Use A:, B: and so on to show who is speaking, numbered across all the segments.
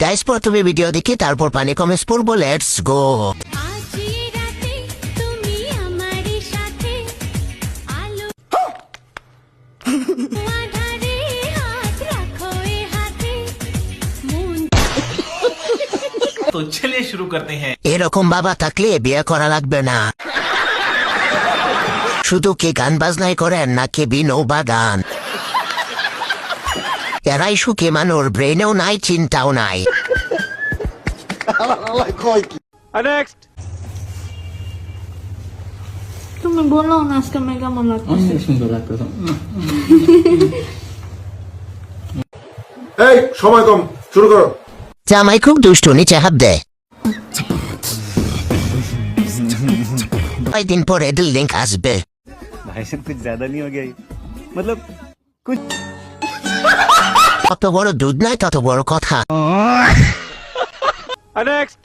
A: Guys প্রথমে video দেখি তারপর পানি কমেন্টস পড়বো। Let's go.
B: तो चलिए शुरू करते हैं।
A: এরকম বাবা থাকলে বিয়ে করা লাগবে না। শুধু কি গান বাজনাই করেন নাকি বিনোবাগান? এরাই সুখী মানুষ, ব্রেনেও নাই চিন্তাও নাই।
C: তুমি বলো না আজকে আমার কেমন লাগছে?
D: সুন্দর লাগতেছে।
E: এই সময় কম, শুরু করো।
A: জামাই খুব দুষ্টু, নিচে হাত দে। কয়েকদিন পরে লিঙ্ক আসবে।
F: भाई साहब कुछ ज्यादा नहीं हो गया ये? मतलब कुछ
A: কত বড় দুধ নাই তত বড় কথা।
B: नेक्स्ट।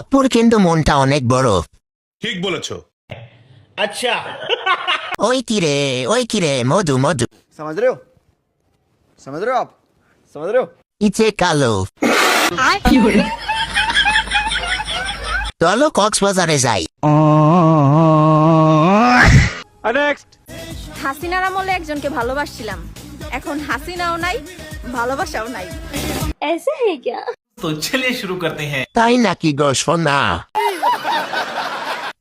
A: আপুর কিন্তু মনটা অনেক বড়।
E: ঠিক বলেছো।
B: अच्छा।
A: ওই কিরে মধু মধু।
F: समझ रहे हो? समझ रहे हो आप? समझ रहे हो?
A: ইচ্ছে কালো। চলো কক্সবাজারে যাই।
B: नेक्स्ट।
C: হাসিনার আমলে একজনকে ভালোবাসছিলাম, এখন হাসিনাও নাই, ভালোবাসাও নাই। ऐसे है क्या?
B: तो चलिए शुरू करते हैं।
A: তাই নাকি গো সোনা?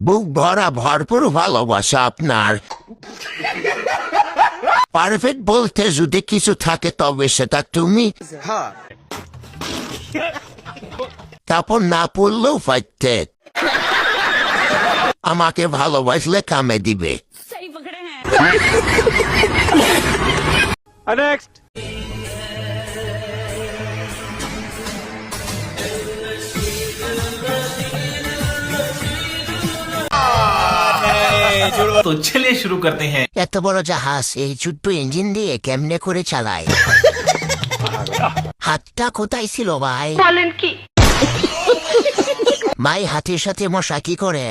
A: বুক ভরা ভরপুর ভালোবাসা আপনার। পারফেক্ট বলতে যদি কিছু থাকে তবে সেটা তুমি।
F: हाँ
A: তারপর না পড়লেও ফাইতে আমাকে ভালোবাসলে কামে দিবে।
B: नेक्स्ट। तो चलिए शुरू करते हैं।
A: এত বড় জাহাজ এই ছোট্ট ইঞ্জিন দিয়ে কেমনে করে চালায়? হাতটা কোথায় ছিল ভাই?
C: বলেন কি?
A: মাই হাতের সাথে মশা কি করে?